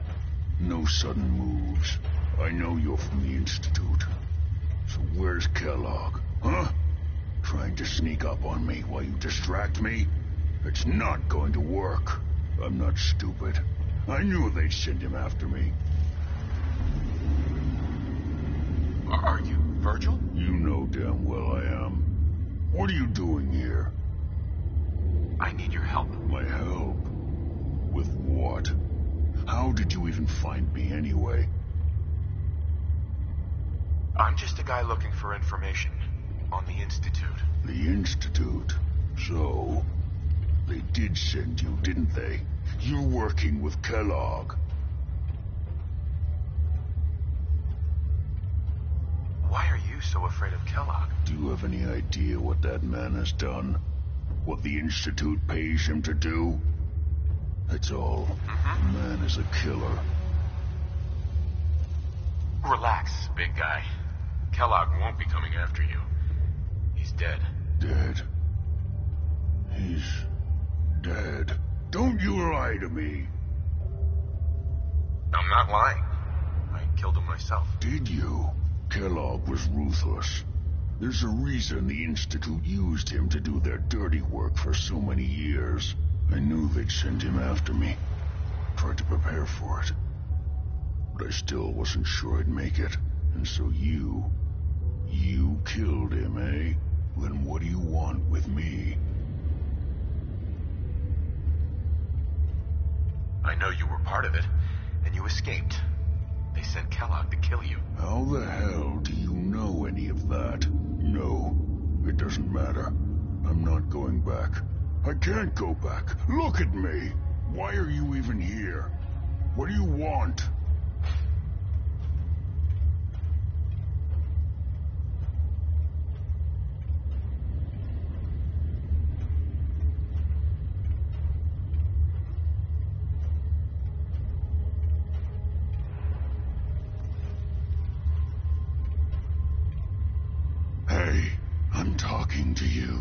No sudden moves. I know you're from the Institute. So where's Kellogg? Huh? Trying to sneak up on me while you distract me? It's not going to work. I'm not stupid. I knew they'd send him after me. Are you Virgil? You know damn well I am. What are you doing here? I need your help. My help? With what? How did you even find me anyway? I'm just a guy looking for information on the Institute. The Institute? So, they did send you, didn't they? You're working with Kellogg. Why are you so afraid of Kellogg? Do you have any idea what that man has done? What the Institute pays him to do? That's all. The man is a killer. Relax, big guy. Kellogg won't be coming after you. He's dead. Dead? He's dead. Don't you lie to me. I'm not lying. I killed him myself. Did you? Kellogg was ruthless. There's a reason the Institute used him to do their dirty work for so many years. I knew they'd send him after me. Tried to prepare for it. But I still wasn't sure I'd make it. And so you killed him, eh? Then what do you want with me? I know you were part of it, and you escaped. They sent Kellogg to kill you. How the hell do you know any of that? No, it doesn't matter. I'm not going back. I can't go back. Look at me. Why are you even here? What do you want? Hey, I'm talking to you.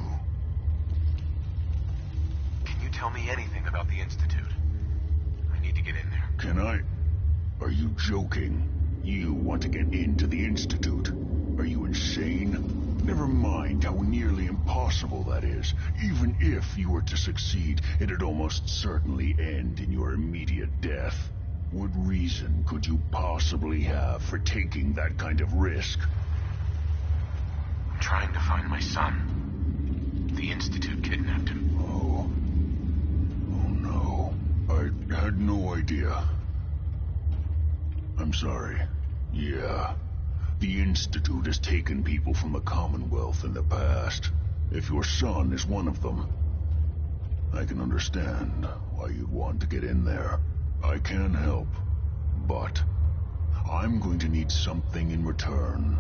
Can you tell me anything about the Institute? I need to get in there. Can I? Are you joking? You want to get into the Institute? Are you insane? Never mind how nearly impossible that is. Even if you were to succeed, it'd almost certainly end in your immediate death. What reason could you possibly have for taking that kind of risk? I'm trying to find my son. The Institute kidnapped him. Oh no. I had no idea. I'm sorry. Yeah. The Institute has taken people from the Commonwealth in the past. If your son is one of them, I can understand why you'd want to get in there. I can help, but I'm going to need something in return.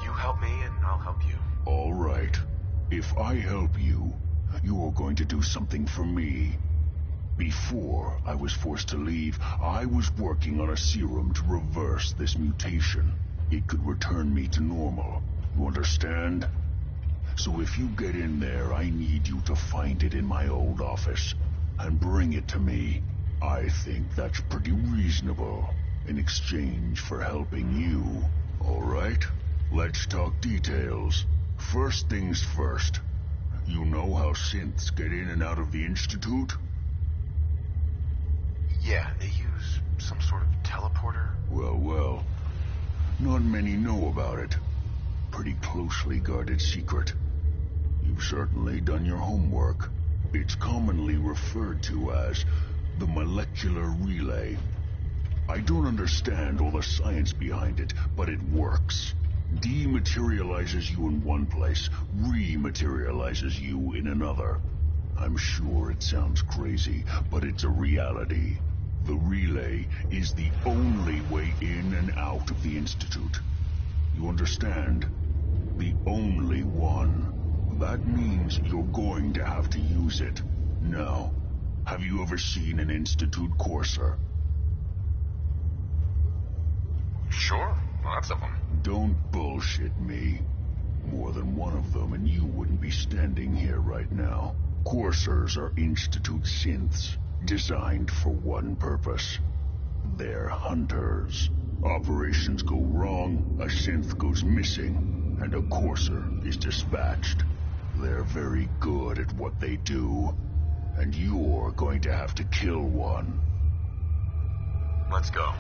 You help me and I'll help you. All right. If I help you, you're going to do something for me. Before I was forced to leave, I was working on a serum to reverse this mutation. It could return me to normal. You understand? So if you get in there, I need you to find it in my old office and bring it to me. I think that's pretty reasonable in exchange for helping you. All right? Let's talk details. First things first. You know how synths get in and out of the Institute? Yeah, they use some sort of teleporter. Well. Not many know about it. Pretty closely guarded secret. You've certainly done your homework. It's commonly referred to as the molecular relay. I don't understand all the science behind it, but it works. Dematerializes you in one place, rematerializes you in another. I'm sure it sounds crazy, but it's a reality. The relay is the only way in and out of the Institute. You understand? The only one. That means you're going to have to use it. Now, have you ever seen an Institute courser? Sure, lots of them. Don't bullshit me. More than one of them and you wouldn't be standing here right now. Coursers are Institute synths, designed for one purpose. They're hunters. Operations go wrong, a synth goes missing, and a courser is dispatched. They're very good at what they do, and you're going to have to kill one. Let's go.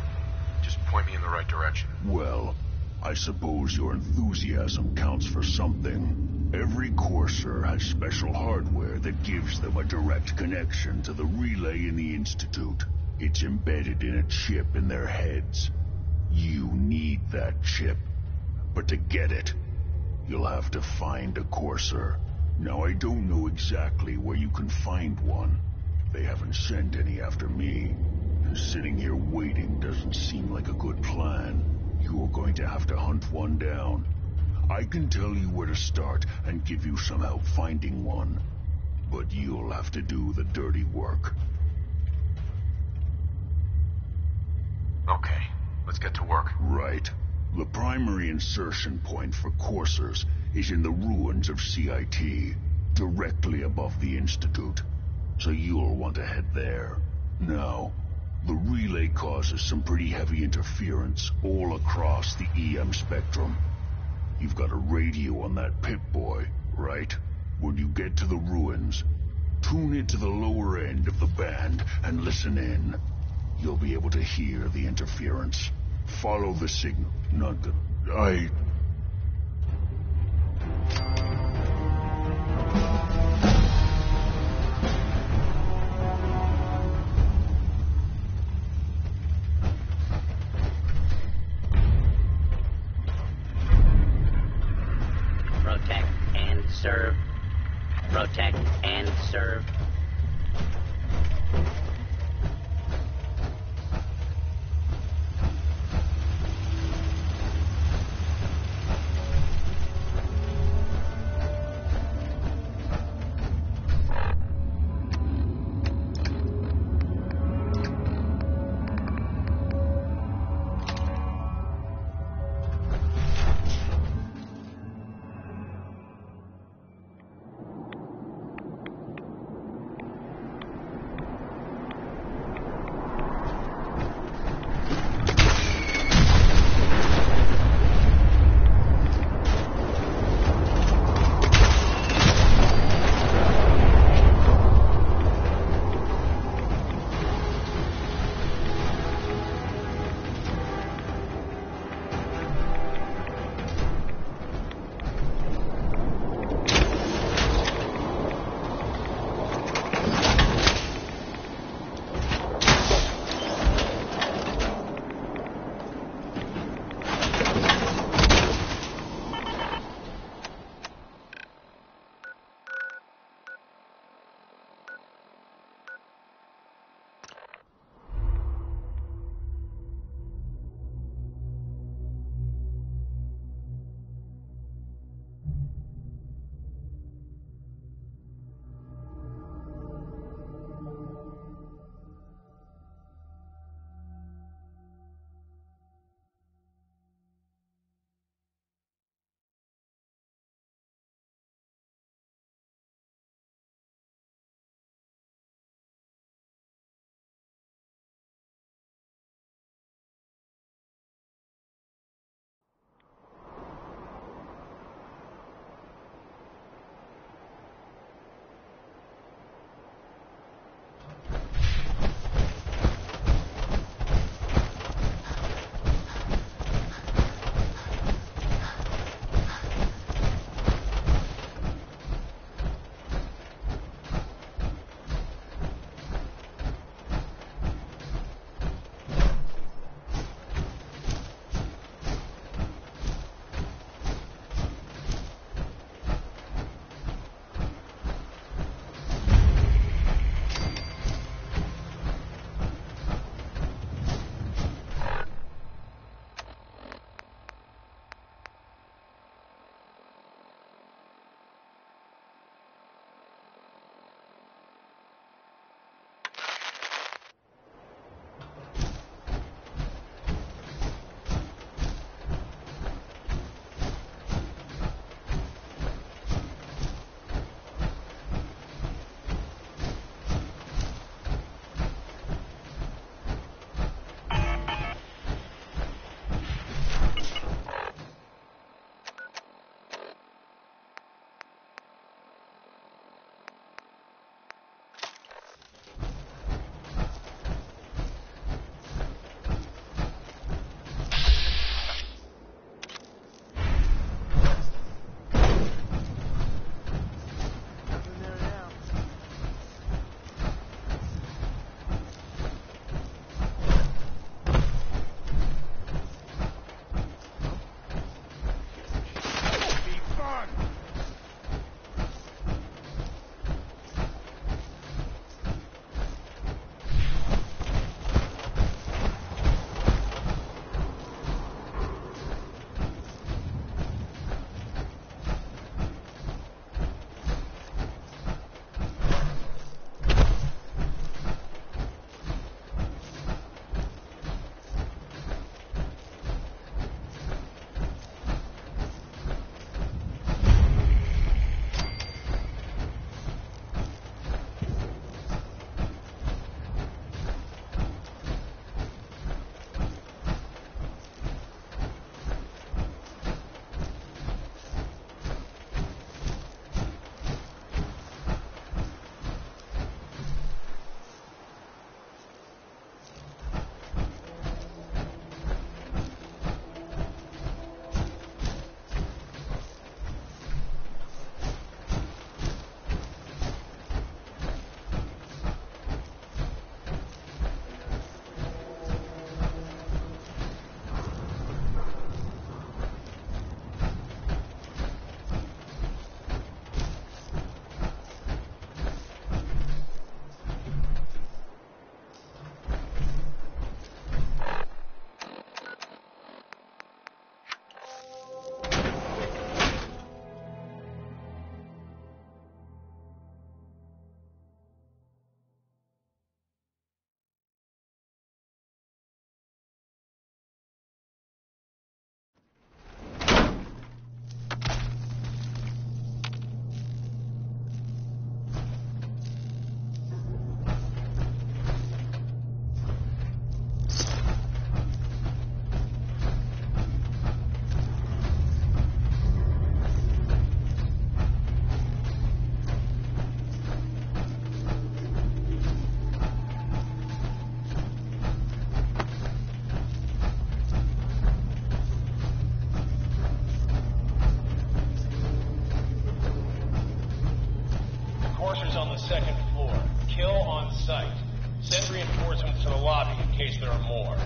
Just point me in the right direction. Well, I suppose your enthusiasm counts for something. Every courser has special hardware that gives them a direct connection to the relay in the Institute. It's embedded in a chip in their heads. You need that chip. But to get it, you'll have to find a courser. Now, I don't know exactly where you can find one. They haven't sent any after me. And sitting here waiting doesn't seem like a good plan. You're going to have to hunt one down. I can tell you where to start and give you some help finding one. But you'll have to do the dirty work. Okay, let's get to work. Right. The primary insertion point for coursers is in the ruins of CIT, directly above the Institute. So you'll want to head there. Now, the relay causes some pretty heavy interference all across the EM spectrum. You've got a radio on that Pip-Boy, right? When you get to the ruins, tune into the lower end of the band and listen in. You'll be able to hear the interference. Follow the signal. Not good. Protect and serve. Protect and serve. second floor. Kill on sight. Send reinforcements to the lobby in case there are more.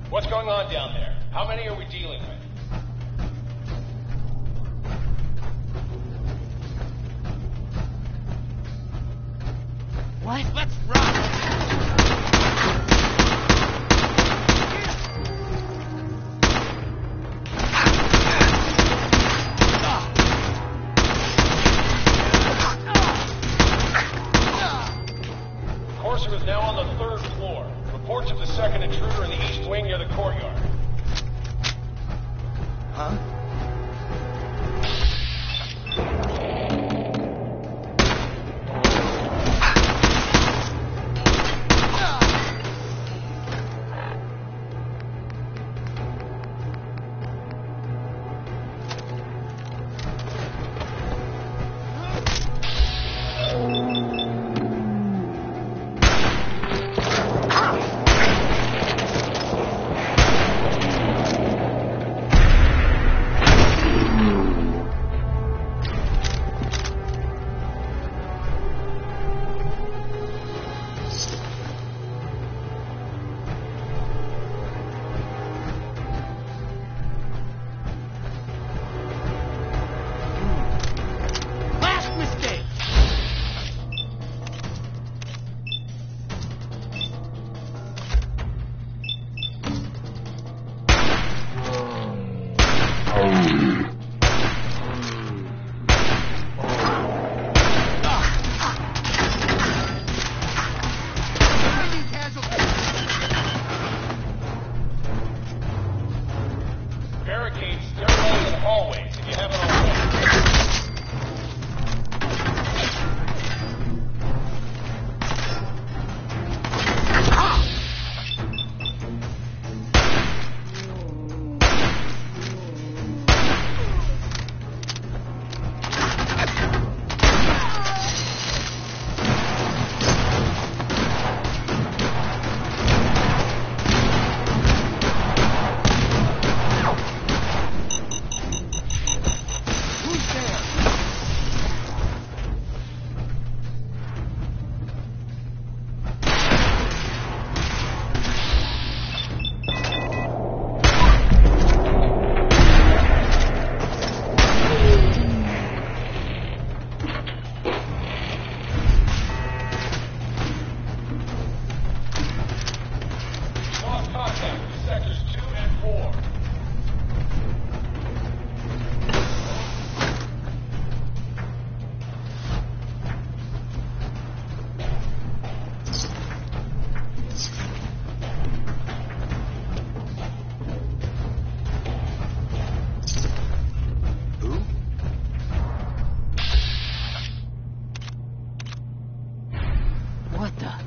What's going on down there? How many are we dealing with? What? Let's run! Corsair is now on the 3rd floor. Reports of the second intruder in the east wing near the courtyard. Huh? the...